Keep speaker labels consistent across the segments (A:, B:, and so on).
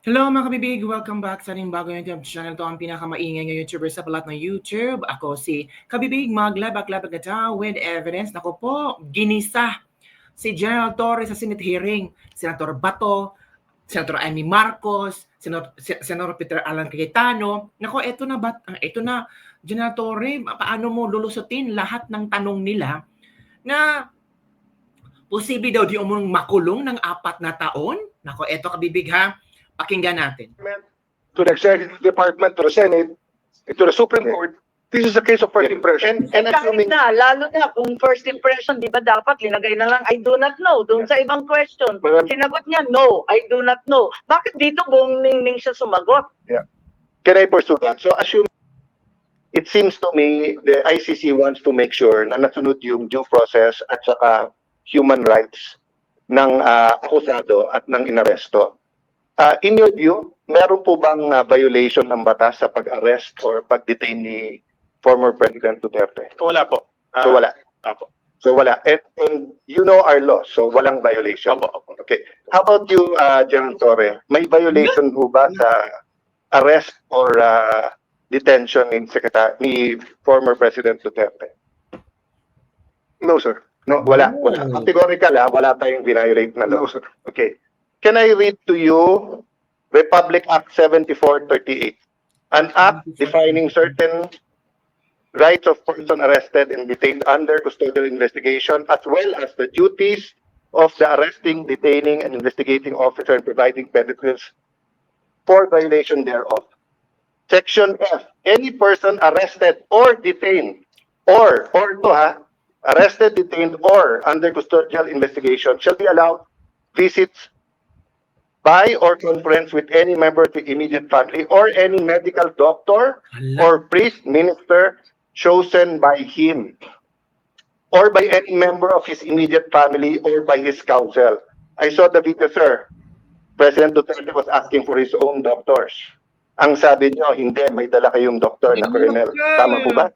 A: Hello mga kabibig! Welcome back sa ating bagong YouTube channel. Ito ang pinakamaingay ng YouTuber sa palat ng YouTube. Ako si Kabibig Maglabak-labak na with evidence. Ako po, ginisa si General Torres sa Senate hearing. Senator Bato, Senator Amy Marcos, Senator Peter Alan Cayetano. Nako, ito na, General Torres, paano mo lulusutin lahat ng tanong nila na posible daw di umurong makulong ng 4 na taon? Nako, eto kabibig ha. Pakinggan natin.
B: To the Executive Department, to the Senate, to the Supreme Court, this is a case of first impression.
C: And assuming na, lalo na kung first impression, di ba dapat linagay na lang, I do not know, doon sa ibang question. Sinagot niya, no, I do not know. Bakit dito buong ningning siya sumagot?
B: Yeah. Can I pursue that? So assume, it seems to me, the ICC wants to make sure na nasunod yung due process at saka human rights ng akusado at ng inaresto. In your view, meron po bang violation ng batas sa pag-arrest or pag-detain ni former President Duterte?
D: Wala po.
B: So wala.
D: Apo.
B: So wala. And you know our law, so walang violation.
D: Opo.
B: Okay. How about you, General Torre? May violation po ba sa arrest or detention ni former President Duterte? No, sir. No, wala. Categorical, wala tayong violate na law. No, sir. Okay. Can I read to you Republic Act 7438, an act defining certain rights of person arrested and detained under custodial investigation, as well as the duties of the arresting, detaining, and investigating officer and providing penalties for violation thereof. Section F, any person arrested or detained arrested, detained, or under custodial investigation shall be allowed visits by or conference with any member of the immediate family or any medical doctor or priest, minister chosen by him or by any member of his immediate family or by his counsel. I saw the video, sir. President Duterte was asking for his own doctors. Ang sabi niyo, hindi, may dala kayong doktor na colonel. Tama po ba?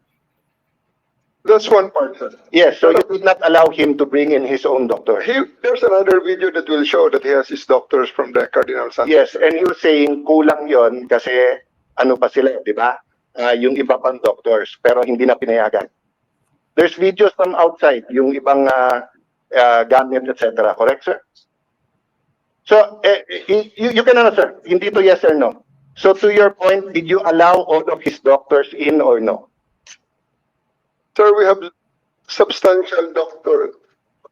E: That's one part, sir.
B: Yes, so you did not allow him to bring in his own doctor.
E: There's another video that will show that he has his doctors from the Cardinal Santos.
B: Yes, and he was saying kulang yon kasi ano pa sila, di ba? Yung iba pang doctors, pero hindi na pinayagan. There's videos from outside, yung ibang gamit, etc. Correct, sir? So, you can answer. Hindi to yes or no. So, to your point, did you allow all of his doctors in or no?
E: Sir, we have substantial doctor.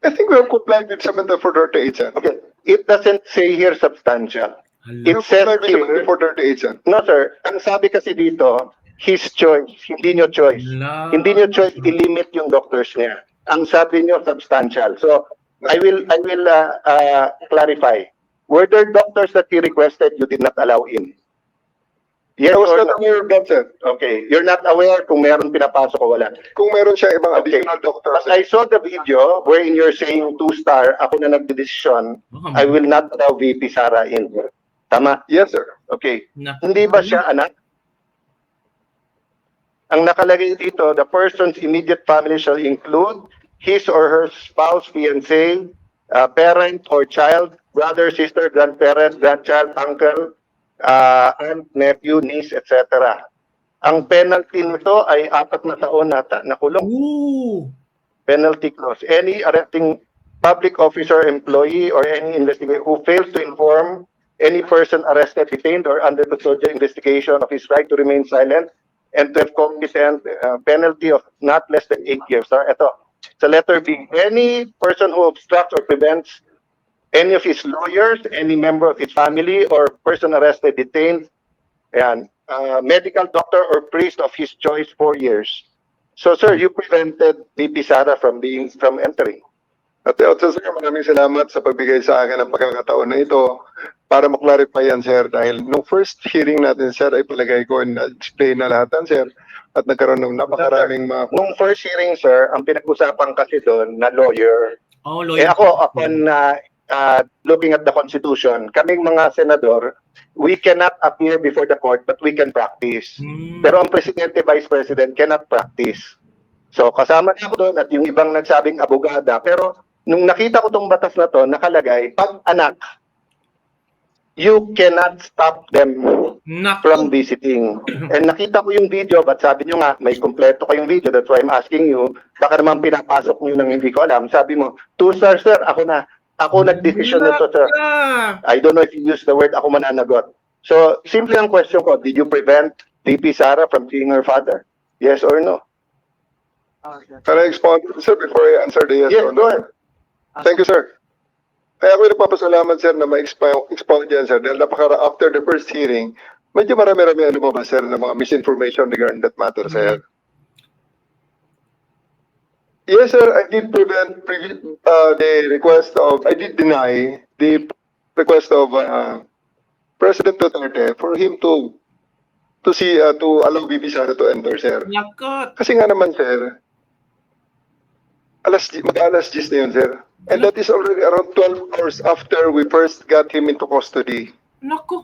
E: I think we have complied with 7438, sir.
B: Okay. It doesn't say here substantial. It says here,
E: 7438, sir.
B: no sir, ang sabi kasi dito, his choice, hindi nyo choice. Hindi nyo choice i-limit yung doctors niya. Ang sabi nyo substantial. So, I will clarify. Were there doctors that he requested you did not allow in? Yes
E: I was
B: or no?
E: not aware of that, sir.
B: Okay. You're not aware kung meron pinapasok o wala.
E: Kung meron siya ibang
B: Okay.
E: additional doctors.
B: But I saw the video wherein you're saying 2-star, ako na nagdedesisyon, I will not allow VP Sara in. Tama?
E: Yes, sir.
B: Okay. Hindi ba siya anak? Ang nakalagay dito, the person's immediate family shall include his or her spouse, fiancé, parent or child, brother, sister, grandparent, grandchild, uncle, aunt, nephew, niece, etc. Ang penalty nito ay 4 na taon na kulong.
A: Ooh.
B: Penalty clause. Any arresting public officer, employee, or any investigator who fails to inform any person arrested, detained, or under custodial investigation of his right to remain silent and to have competent penalty of not less than 8 years. Ito, sa letter B, any person who obstructs or prevents any of his lawyers, any member of his family, or person arrested, detained, and medical doctor or priest of his choice 4 years. So, sir, you prevented VP Sara from entering.
E: At sir, maraming salamat sa pagbigay sa akin ng pagkakataon na ito para maklarify yan, sir. Dahil nung first hearing natin, sir, ay palagay ko na-explain na lahat yan, sir. At nagkaroon ng napakaraming mga...
B: Nung first hearing, sir, ang pinag-usapan kasi doon na lawyer.
A: Oh, lawyer.
B: Ako, upon looking at the Constitution, kaming mga senador, we cannot appear before the court, but we can practice. Pero ang presidente, vice president cannot practice. So, kasama niya ako doon at yung ibang nagsabing abogada. Pero, nung nakita ko tong batas na to, nakalagay, pag anak, you cannot stop them from
A: Naku.
B: visiting. And nakita ko yung video, but sabi nyo nga, may kompleto kayong video, that's why I'm asking you, baka naman pinapasok nyo nang hindi ko alam. Sabi mo, 2 stars, sir, ako na. Ako nag-decision nito, sir.
A: Naka.
B: I don't know if you use the word ako mananagot. So, simple ang question ko, did you prevent VP Sara from seeing her father? Yes or no?
E: Can I expound, sir, before I answer the yes
B: Yes,
E: or
B: go
E: no?
B: ahead.
E: Thank you, sir. Kaya ako nagpapasalamat, sir, na ma-expound yan, sir. Dahil after the first hearing, medyo marami-rami ano ba, sir, na mga misinformation regarding that matter, sir. Yes, sir, I did I did deny the request of President Duterte for him to allow VP Sara to enter, sir.
A: Nakot.
E: Kasi nga naman, sir, mag-alas 10 na yun, sir. And that is already around 12 hours after we first got him into custody.
A: Naku.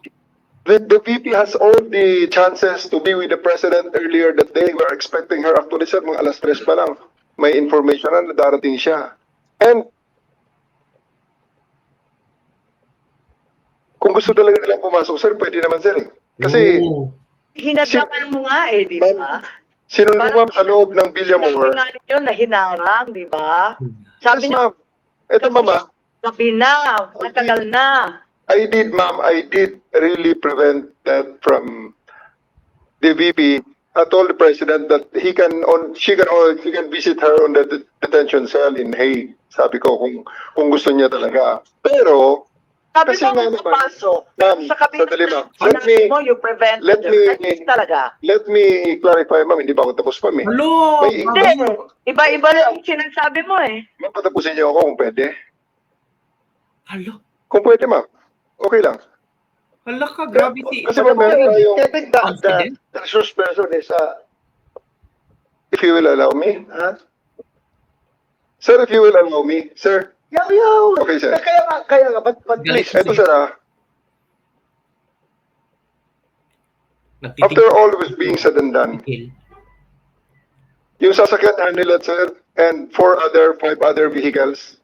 E: The VP has all the chances to be with the President earlier that day. We're expecting her. Actually, sir, mga alas 3 pa lang. May information na darating siya. And kung gusto talaga nilang pumasok, sir, pwede naman, sir. Kasi
A: Oh.
C: Hinadlangan mo nga eh, di ba?
E: sinunod sa loob ng Villamor.
C: Sinabi nga yun na hinarang, di ba? Sabi
E: Yes,
C: niya,
E: ma'am. Ito, mama.
C: sabi na, matagal na.
E: I did, ma'am. I did really prevent that from the VP. I told the president that she can visit her on the detention cell in Hague. Sabi ko kung gusto niya talaga. Pero
C: Sabi
E: kasi
C: mo,
E: nga naman,
C: papasok.
E: ma'am,
C: Sa kabila
E: sandali, ma'am.
C: sinabi mo, you prevent
E: let me-
C: talaga.
E: Let me clarify, ma'am. Hindi pa ako tapos, ma'am.
A: Hello.
E: May-
C: Hindi, iba-iba lang yung sinasabi mo eh.
E: Ma'am, patapusin niyo ako kung pwede.
A: Hello.
E: Kung pwede, ma'am. Okay lang.
A: Hala ka, gravity.
E: Kasi ma'am, meron tayong,
D: I think
A: Confident?
D: the resource person is
E: if you will allow me. Sir, if you will allow me. Sir,
D: yeah.
E: okay, sir.
D: Kaya nga, but
A: Galit
D: please.
A: siya.
E: Ito, sir,
A: Nagtitig-
E: after all was being said and done, yung sasakyan nila, sir, and 5 other vehicles,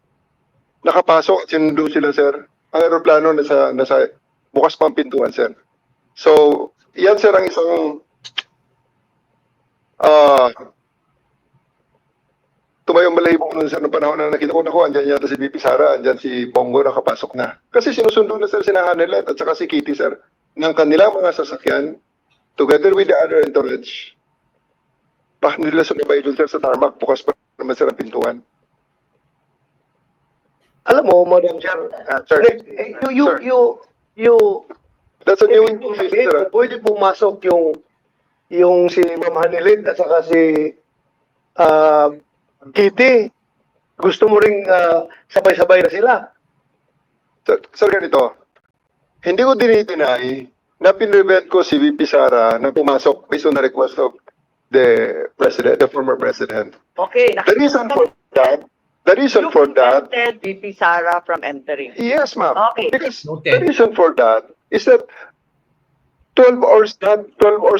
E: nakapasok at sinundo sila, sir. Ang aeroplano nasa bukas pang pintuan, sir. So, yan, sir, ang isang tumayong malaybong nun, sir, noong panahon na nakita ko, andyan yata si VP Sara, andyan si Bongo, nakapasok na. Kasi sinusundo na, sir, si Hanilet at saka si Kitty, sir, ng kanilang mga sasakyan, together with the other entourage. Bakit nila sumabay doon, sir, sa tarmac? Bukas pa naman, sir, ang pintuan.
D: Alam mo, Madam Chair,
E: Sir.
D: you
E: That's a new
D: ibig mong
E: information,
D: sabihin,
E: sir.
D: pwede pumasok yung si Ma'am Hanilit at saka si Kitty. Gusto mo ring sabay-sabay na sila.
E: Sir, ganito. Hindi ko dinideny na pinrevent ko si VP Sara na pumasok based on the request of the former president.
C: Okay,
E: The reason for that,
C: you prevented VP Sara from entering.
E: yes, ma'am.
C: Okay.
E: Because
A: Noted.
E: the reason for that is that 12 hours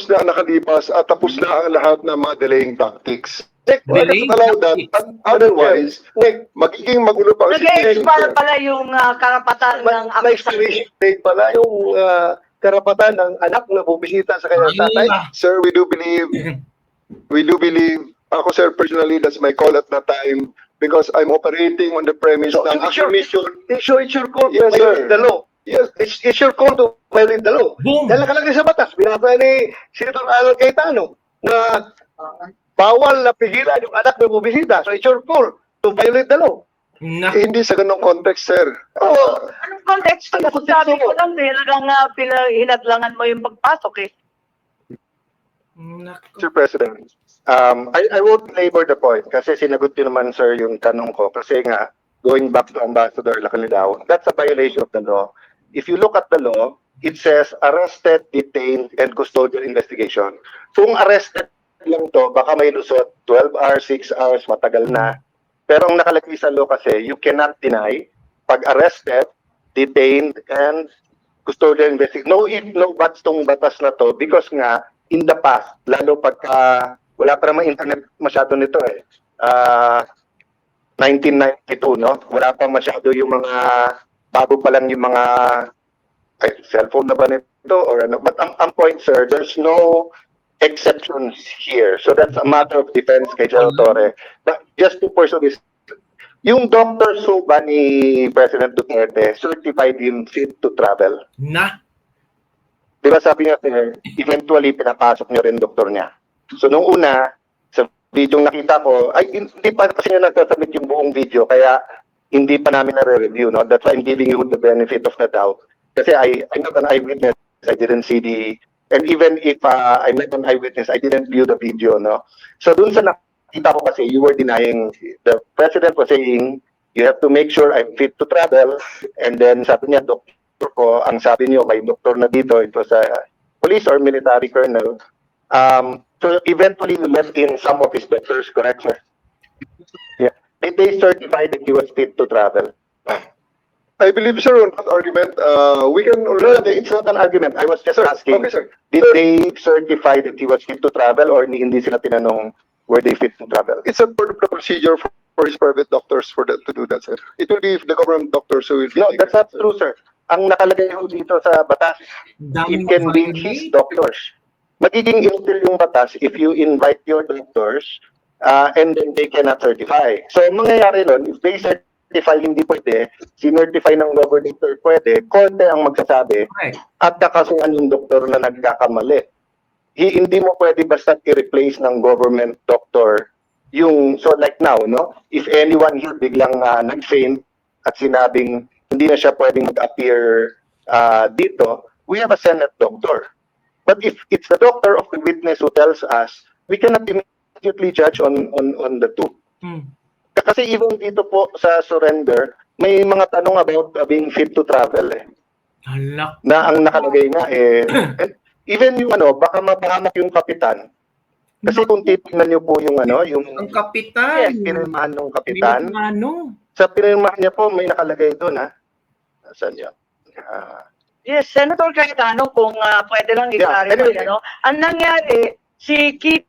E: na ang nakalipas at tapos na ang lahat ng mga delaying tactics. Why
A: Delaying
E: does allow that?
A: tactics.
E: Otherwise, magiging magulo pa ang situation,
C: Nag-expire
E: sir.
C: pala yung karapatan ng
D: May expiration date pala yung karapatan ng anak na bubisita sa kanyang tatay.
A: Hala.
E: Sir, we do believe, ako, sir, personally, that's my call at that time because I'm operating on the premise
D: So,
E: na ang mission.
D: it's your call to
E: Yes,
D: violate
E: sir.
D: the law.
E: Yes,
D: It's your call to violate the law.
A: Boom.
D: Dahil nakalagay sa batas, binabay ni Senator Alan Cayetano na bawal na pigilan yung anak na bubisita. So it's your call to violate the law.
A: Naku.
E: hindi sa ganong context, sir.
C: Anong context?
D: Ano
C: Kasi
D: context
C: sabi
D: mo?
C: ko lang, talagang hinadlangan mo yung pagpasok eh.
A: Naku.
B: Mr. President, I won't labor the point kasi sinagot niyo naman, sir, yung tanong ko. Kasi nga, going back to Ambassador Lacanilaw, that's a violation of the law. If you look at the law, it says arrested, detained, and custodial investigation. Kung arrested lang to, baka may lusot 12 hours, 6 hours, matagal na. Pero ang nakalagay sa law kasi, you cannot deny pag arrested, detained, and custodial investigation. No if, no buts tong batas na to because nga, in the past, lalo pagka wala pa naman internet masyado nito eh. 1992, no? Wala pa masyado yung mga, bago pa lang yung mga ay, cellphone na ba nito or ano? But ang point, sir, there's no exceptions here. So that's a matter of defense kay General Torre. But just to pursue this, yung doctors ho ba ni President Duterte certified him fit to travel?
A: Na.
B: Di ba sabi niya, sir, eventually pinapasok niyo rin doktor niya. So nung una, sa video nakita ko, ay hindi pa kasi niya nagsasamit yung buong video, kaya hindi pa namin na-review. No? That's why I'm giving you the benefit of the doubt. Kasi I'm not an eyewitness. I didn't see and even if I'm not an eyewitness, I didn't view the video. No? So dun sa nakita ko kasi, you were denying, the president was saying, you have to make sure I'm fit to travel. And then sabi niya, doktor ko, ang sabi niyo, may doktor na dito, it was a police or military colonel. So eventually we met in some of his doctors, correct, sir? Yeah. Did they certify that he was fit to travel?
E: I believe, sir, on that argument, we can
B: No,
E: already...
B: it's not an argument. I was just asking,
E: Okay, sir.
B: did they certify that he was fit to travel or hindi sila tinanong were they fit to travel?
E: It's a part of the procedure for his private doctors for that to do that, sir. It will be the government doctors who will be...
B: No, that's not true, sir. Ang nakalagay ho dito sa batas, it can be his doctors. Magiging inutil yung batas if you invite your doctors and then they cannot certify. So, ang mangyayari nun, if they certify hindi pwede, sinertify ng governor pwede, korte ang magsasabi
A: Correct.
B: at kakasuhan yung doktor na nagkakamali. Hindi mo pwede basta i-replace ng government doctor yung, so like now, no? If anyone here biglang nag-faint at sinabing hindi na siya pwedeng mag-appear dito, we have a Senate doctor. But if it's the doctor of the witness who tells us, we cannot immediately judge on the two.
A: Hmm.
B: Kasi even dito po sa surrender, may mga tanong about being fit to travel eh.
A: Hala.
B: Na ang nakalagay nga eh, even yung baka mapahamak yung kapitan. Kasi kung titignan niyo po yung yung
A: Ang kapitan.
B: pinirmahan ng kapitan,
A: Ano?
B: sa pinirmahan niya po may nakalagay doon ha. Saan yun?
C: Yes, Senator Cayetano, kung pwede lang i-clarify,
B: anyway.
C: ang nangyari, si Kitty,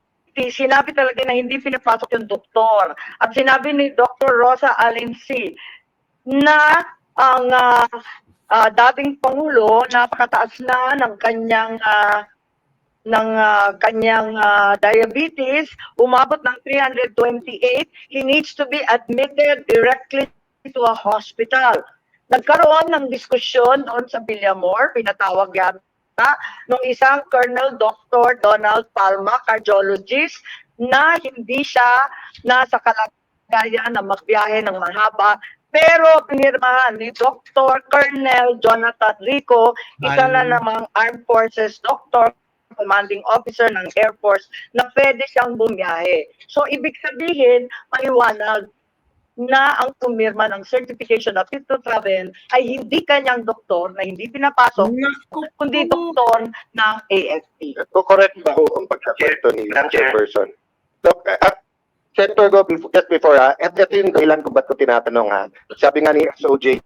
C: sinabi talaga na hindi pinapasok yung doktor. At sinabi ni Dr. Rosa Alinsi na ang dating Pangulo, napakataas na ng kanyang diabetes, umabot ng 328, he needs to be admitted directly to a hospital. Nagkaroon ng diskusyon doon sa Villamor, pinatawag yata nung isang Colonel Dr. Donald Palma, cardiologist, na hindi siya nasa kalagayan na magbiyahe ng mahaba. Pero pinirmahan ni Dr. Colonel Jonathan Rico, isa na namang Armed Forces Doctor, commanding officer ng Air Force, na pwede siyang bumiyahe. So, ibig sabihin, maliwanag na ang pumirma ng certification of fit to travel ay hindi kanyang doktor na hindi pinapasok,
A: Naku
C: kundi
A: po.
C: doktor ng AFP.
B: Correct ba ho ang pagkakwento ni Chairperson? So, Senator Go, just before ito yung dahilan kung ba't ko tinatanong Sabi nga ni SOJ,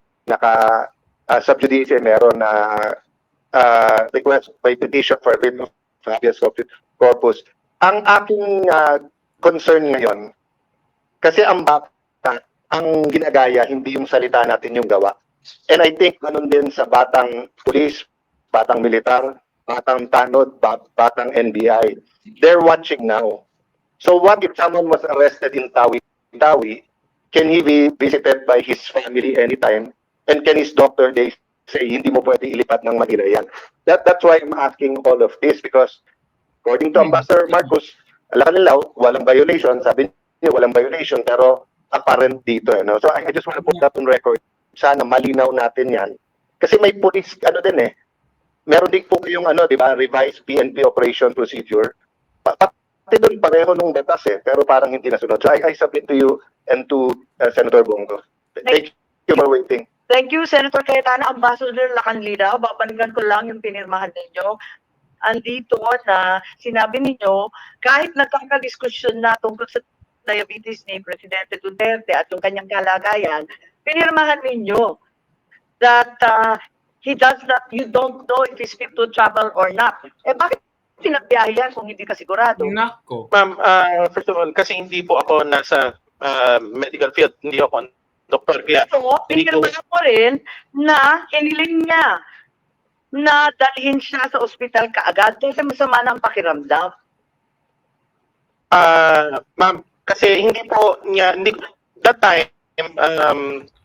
B: sub judice meron na request by petition for writ of habeas corpus. Ang aking concern ngayon, kasi ang ginagaya, hindi yung salita natin yung gawa. And I think ganun din sa batang pulis, batang militar, batang tanod, batang NBI. They're watching now. So what if someone was arrested in Tawi, can he be visited by his family anytime? And can his doctor, they say, hindi mo pwede ilipat ng Manila yan? That's why I'm asking all of this because according to Ambassador Marcos, nila, walang violation. Sabi niya, walang violation, pero apparent dito. So I just want to put that on record. Sana malinaw natin yan. Kasi may police, meron din po yung di ba, revised PNP operation procedure. Pati doon pareho nung batas pero parang hindi nasunod. So I submit to you and to Senator Bongo. Thank you for waiting.
C: Thank you, Senator Cayetano. Ambassador Lacanlida, babalikan ko lang yung pinirmahan ninyo. Andito na sinabi ninyo, kahit nagkakadiskusyon na tungkol sa diabetes ni Presidente Duterte at yung kanyang kalagayan, pinirmahan ninyo that you don't know if he's fit to travel or not. Bakit pinagbiyahe yan kung hindi ka sigurado?
A: Nako.
F: Ma'am, first of all, kasi hindi po ako nasa medical field, hindi ako doktor. Kaya
C: So, pinirmahan mo rin na hiniling niya na dalhin siya sa ospital kaagad kasi masama ng pakiramdam?
F: Ma'am, kasi that time,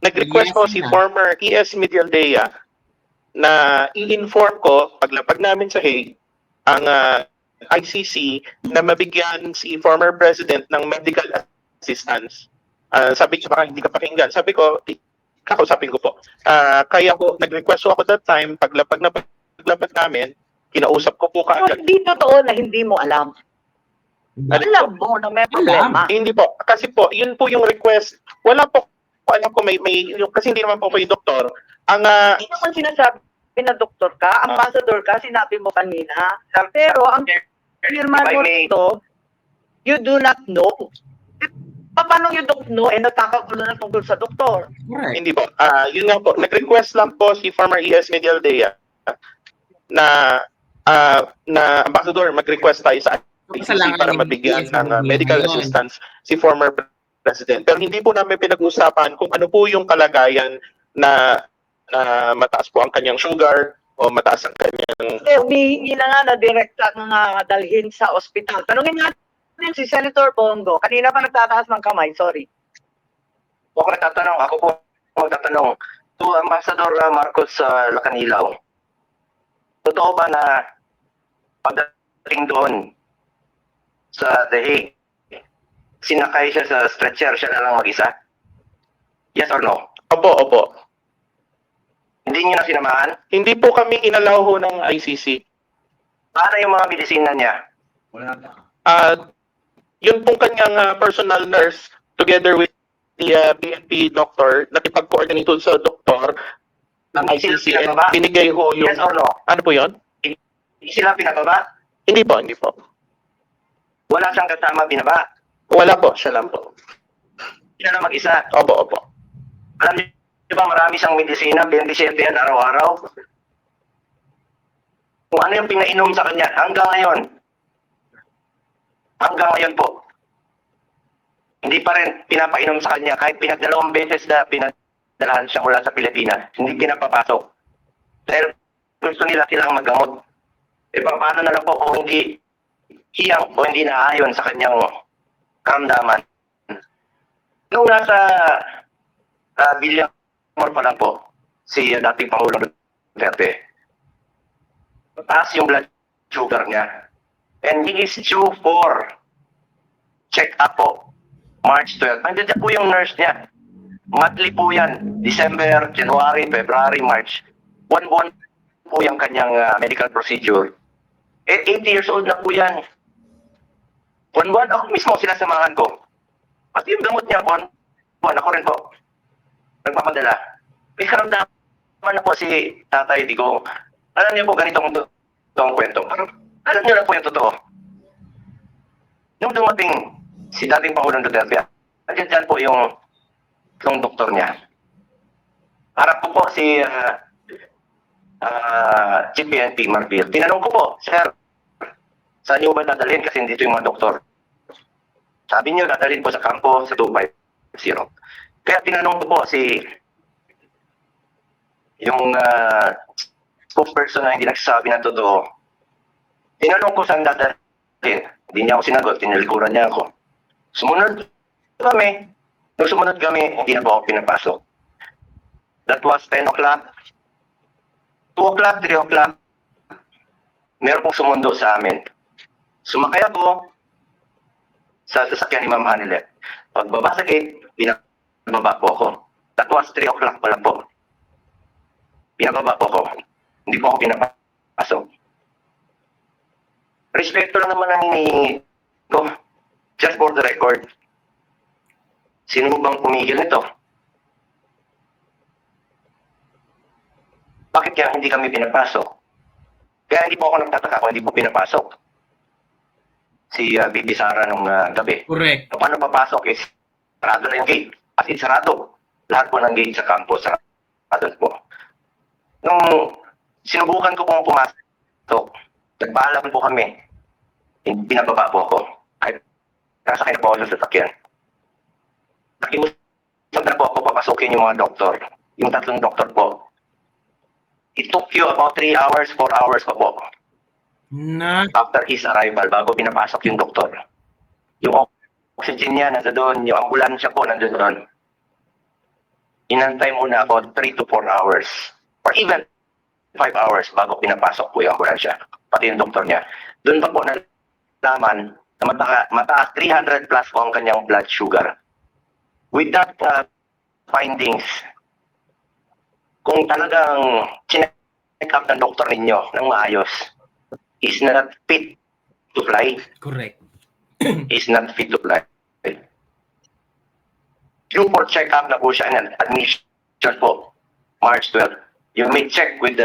F: nag-request
A: Yes,
F: ko si
A: ma'am.
F: former ES Medialdea na i-inform ko, paglapag namin sa Hague, ang ICC na mabigyan si former president ng medical assistance. Sabi ko, baka hindi ka pakinggan. Sabi ko, kakausapin ko po. Kaya ko, nag-request ako that time, paglapag namin, kinausap ko po
C: So,
F: kaagad.
C: hindi totoo na hindi mo alam. Alam mo na may problema.
F: Hindi po. Kasi po, yun po yung request. Wala po, alam ko kasi hindi naman po kayo doktor. Ang,
C: Hindi naman sinasabi na doktor ka, ambassador ka, sinabi mo kanina. Pero ang firma mo ito, you do not know. Paano you don't know eh nagkakagulo na tungkol sa doktor?
A: Correct.
F: hindi po. Yun nga po. Nag-request lang po si former ES Medialdea na ambassador, mag-request tayo sa ICC para mabigyan ng medical assistance si former president. Pero hindi po namin pinag-usapan kung ano po yung kalagayan na mataas po ang kanyang sugar o mataas ang kanyang...
C: Humihingi na nga na direkta nga dalhin sa ospital. Tanungin natin si Senator Bongo. Kanina pa nagtataas ng kamay, sorry.
G: Ako nagtatanong, ako po magtatanong to Ambassador Marcos sa Lacanilaw. Totoo ba na pagdating doon sa The Hague, sinakay siya sa stretcher, siya na lang mag-isa? Yes or no?
F: Opo.
G: Hindi niyo na sinamahan?
F: Hindi po kami inalaw ho ng ICC.
G: Paano yung mga medisina niya?
F: Yun pong kanyang personal nurse together with the PNP doctor, nakipag-coordinate sa doktor ng ICC and binigay ho yung...
G: Yes or no?
F: Ano po yun?
G: Hindi sila pinababa?
F: Hindi po.
G: Wala siyang kasama binaba?
F: Wala po, siya lang po.
G: Siya na mag-isa?
F: Opo.
G: Alam niyo ba marami siyang medisina, 27 yan araw-araw? Kung ano yung pinainom sa kanya hanggang ngayon po, hindi pa rin pinapainom sa kanya kahit pinagdalawang beses na pinadalahan siya mula sa Pilipinas, hindi pinapapasok. Dahil gusto nila silang maggamot. E paano na lang po kung hindi hiyang o hindi naayon sa kanyang karamdaman? Nung nasa Villamor pa lang po, si dating Pangulong Duterte, mataas yung blood sugar niya. And he is due for check-up po, March 12. Nandiyan po yung nurse niya. Monthly po yan. December, January, February, March. One po yung kanyang medical procedure. 80 years old na po yan. Buwan-buwan, ako mismo sinasamahan ko. Pati yung gamot niya, buwan, ako rin po. Nagpapadala. May karamdaman na po si Tatay Digong. Alam niyo po, ganitong kwento. Alam niyo na po yung totoo. Nung dumating si dating Pangulong Duterte, dyan po yung doktor niya. Harap ko po si Chief PNP Marbil. Tinanong ko po, Sir, saan niyo ba dadalhin kasi dito yung mga doktor? Sabi niyo, dadalhin po sa kampo sa 250. Kaya tinanong ko po si yung spokesperson na hindi nagsasabi ng totoo. Tinanong ko saan dadalhin. Hindi niya ako sinagot, tinalikuran niya ako. Sumunod kami. Nung sumunod kami, hindi na po ako pinapasok. That was 10 o'clock. 2 o'clock, 3 o'clock. Meron pong sumundo sa amin. Sumakay ako sa sasakyan ni Ma'am Hanilet. Pagbaba sa gate, pinababa po ako. That was 3 o'clock pa lang po. Pinababa po ako. Hindi po ako pinapasok. Respeto lang naman ang hinihingi ko. Just for the record. Sino bang pumigil nito? Bakit kaya hindi kami pinapasok? Kaya hindi po ako nagtataka kung hindi po pinapasok. Si Bibi Sara nung gabi.
A: Correct.
G: Paano papasok? Sarado na yung gate. As in, sarado. Lahat po ng gate sa campus, sarado po. Nung sinubukan ko pong pumasok, nagpaalam po kami. Binababa po ako. Kahit nasakay na po ako sa sasakyan. Nakiusap na po ako papasukin yung mga doktor. Yung 3 doktor po. It took you about 3 hours, 4 hours pa po
A: Na,
G: after his arrival bago pinapasok yung doktor. Yung oxygen niya nasa doon, yung ambulansya po nandun doon. Inantay muna ako 3 to 4 hours or even 5 hours bago pinapasok po yung ambulansya, pati yung doktor niya. Doon pa po nalaman na mataas 300 plus po ang kanyang blood sugar. With that findings, kung talagang check up ng doktor ninyo ng maayos, is not fit to fly,
A: correct.
G: is not fit to fly. Yung for check up na po siya and admission po, March 12. You may check with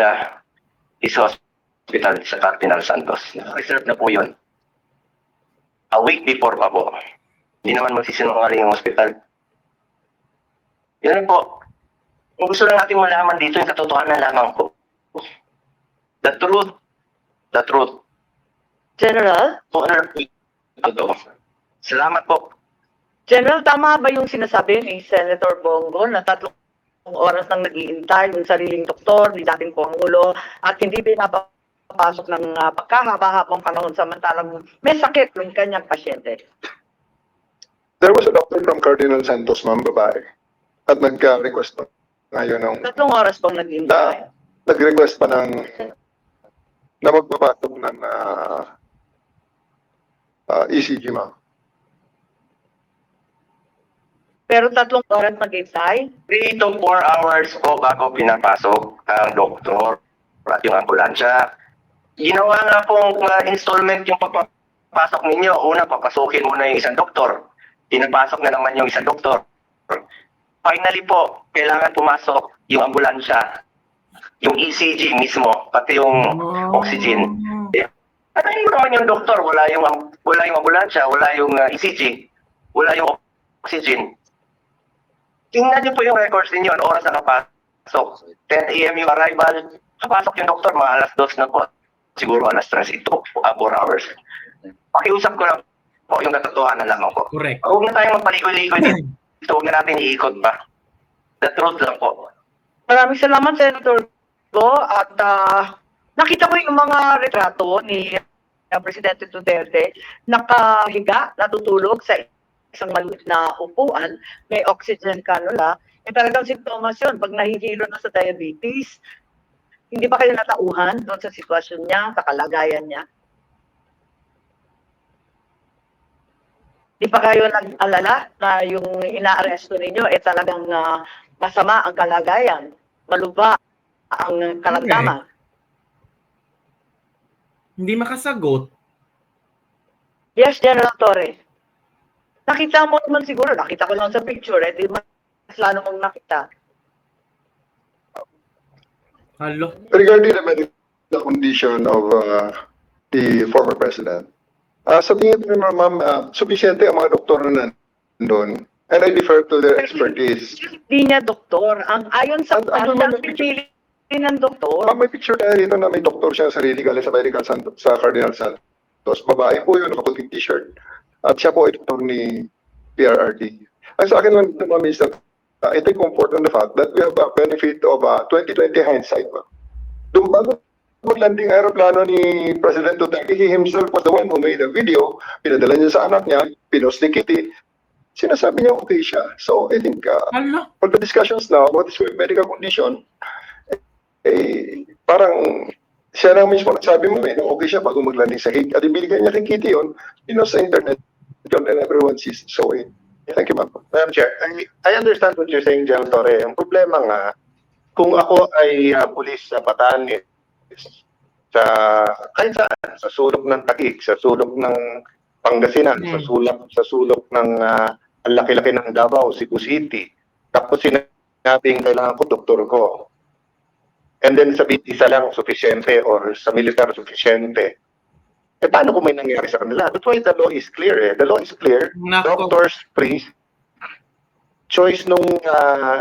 G: his hospital sa Cardinal Santos. Reserve na po yun. A week before pa po. Hindi naman magsisinungaling yung hospital. Yun po. Kung gusto lang natin malaman dito, yung katotohanan lamang po. The truth. The truth.
C: General?
G: Totoo. Salamat po.
C: General, tama ba yung sinasabi ni Senator Bongo na 3 oras nang nag-iintay yung sariling doktor, ni dating Pangulo, at hindi pinapapasok ng pagkahaba-habang panahon samantalang may sakit ng kanyang pasyente?
E: There was a doctor from Cardinal Santos, ma'am, babae. At nagka-request pa ngayon ng
C: 3 oras pang nag-iintay.
E: nag-request pa ng na magpapasok ng ECG, ma'am.
C: Pero 3 oras nag-iintay?
G: 3 to 4 hours po bago pinapasok ang doktor at yung ambulansya. Ginawa nga pong installment yung pagpapasok ninyo. Una, papasukin muna yung isang doktor. Pinapasok na naman yung isang doktor. Finally po, kailangan pumasok yung ambulansya, yung ECG mismo, pati yung oxygen. Ano mo naman yung doktor? Wala yung ambulansya, wala yung ECG, wala yung oxygen. Tingnan niyo po yung records ninyo, ano oras nakapasok. 10 a.m. yung arrival, kapasok yung doktor, mga alas 2 na po. Siguro alas 3 ito, 4 hours. Pakiusap ko lang po yung katotohanan lamang po.
A: Correct.
G: Huwag na tayong magpalikoy-likoy dito. Huwag na natin iikot pa. The truth lang po.
C: Maraming salamat, Senator Go. At nakita ko yung mga retrato ni Presidente Duterte, nakahiga, natutulog sa isang maliit na upuan, may oxygen cannula. Talagang sintomas yun. Pag nahihilo na sa diabetes, hindi ba kayo natauhan doon sa sitwasyon niya, sa kalagayan niya? Di pa kayo nag-alala na yung inaaresto ninyo talagang masama ang kalagayan, malubha ang karamdaman?
A: Hindi makasagot.
C: Yes, General Torres. Nakita mo naman siguro, nakita ko lang sa picture, di mas lalo mong nakita.
A: Halo.
E: Regarding the medical condition of the former president, sa tingin ko naman, ma'am, suficiente ang mga doktor na nandun. And I defer to their expertise.
C: Hindi niya doktor. Ayon sa pipili ng doktor.
E: Ma'am, may picture tayo dito na may doktor siya sarili galing sa Medical Santos, sa Cardinal Santos. Babae po yun, nakaputing t-shirt. At siya po ay doktor ni PRRD. Ang sa akin, ma'am, is that I take comfort on the fact that we have a benefit of 2020 hindsight. Doon bago landing aeroplano ni President Duterte, he himself was the one who made a video, pinadala niya sa anak niya, pinost ni Kitty, sinasabi niya okay siya. So I think
A: Hala.
E: all the discussions now about his medical condition, parang siya lang mismo nagsabi mo na okay siya bago maglanding sa Hague. At ibigay niya kay Kitty yun, sa internet, and everyone sees. So thank you, ma'am.
B: Madam Chair, I understand what you're saying, General Torre. Ang problema nga, kung ako ay pulis sa Batanes, sa kahit saan, sa sulok ng Taguig, sa sulok ng Pangasinan, sa sulok ng ang laki-laki ng Davao, Cebu City, tapos sinabing kailangan ko doktor ko. And then sabi isa lang sufficiente or sa militar sufficiente. Paano kung may nangyari sa kanila? That's why the law is clear. The law is clear.
A: Nako.
B: Doctors, priest, choice nung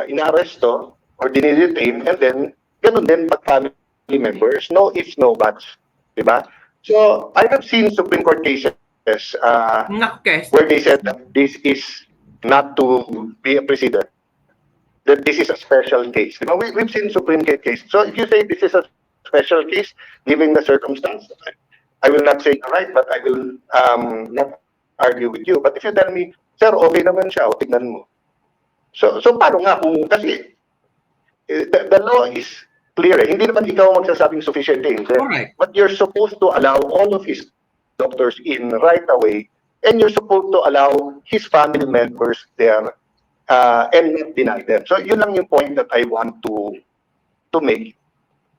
B: inaresto or dinidetain, and then ganun din pag family members. No ifs, no buts. Diba? So, I have seen Supreme Court cases
A: Nako, Kes.
B: where they said that this is not to be a precedent. that this is a special case. You know, we've seen Supreme Court case. So if you say this is a special case, given the circumstance, I will not say you're right, but I will not argue with you. But if you tell me, sir, okay naman siya, o tignan mo. So paano nga kung, kasi the law is clear. Hindi naman ikaw magsasabing sufficient danger.
A: Correct.
B: But you're supposed to allow all of his doctors in right away, and you're supposed to allow his family members there and not deny them. So yun lang yung point that I want to make.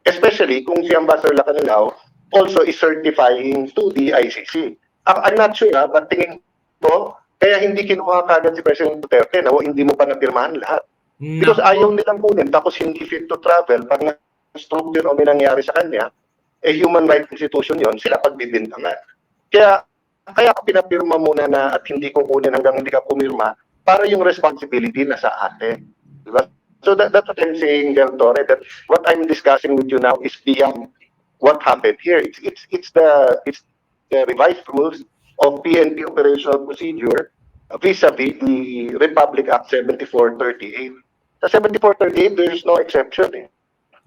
B: Especially kung si Ambassador Lacanao also is certifying to the ICC. I'm not sure, but tingin ko, kaya hindi kinuha kagad si President Duterte na hindi mo pa napirmahan lahat. Because ayaw nilang kunin, tapos hindi fit to travel, pag na-stroke yun o may nangyari sa kanya, human rights institution yon, sila pagbibintangan. Kaya pinapirma muna na at hindi ko kunin hanggang hindi ka pumirma para yung responsibility na sa atin. Diba? So that's what I'm saying, Del Torre, that what I'm discussing with you now is beyond what happened here. It's the revised rules of PNP operational procedure vis-a-vis the Republic Act 7438. Sa 7438, there is no exception.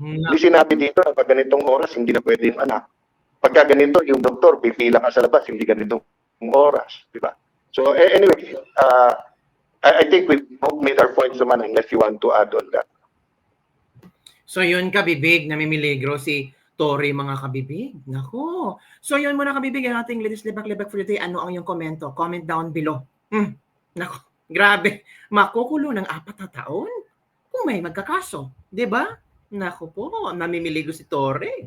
B: Hindi sinabi dito na pag ganitong oras, hindi na pwede yung anak. Pagka ganito, yung doktor, pipila ka sa labas, hindi ganitong oras. Diba? So anyway, I think we've both made our points naman unless you want to add on that.
A: So yun kabibig, namimiligro si Tory mga kabibig. Nako. So yun muna kabibig ang ating Ladies Libak-Libak for today. Ano ang iyong komento? Comment down below. Nako, grabe. Makukulo ng 4 na taon? Kung may magkakaso. Diba? Nako po, namimiligro si Tory.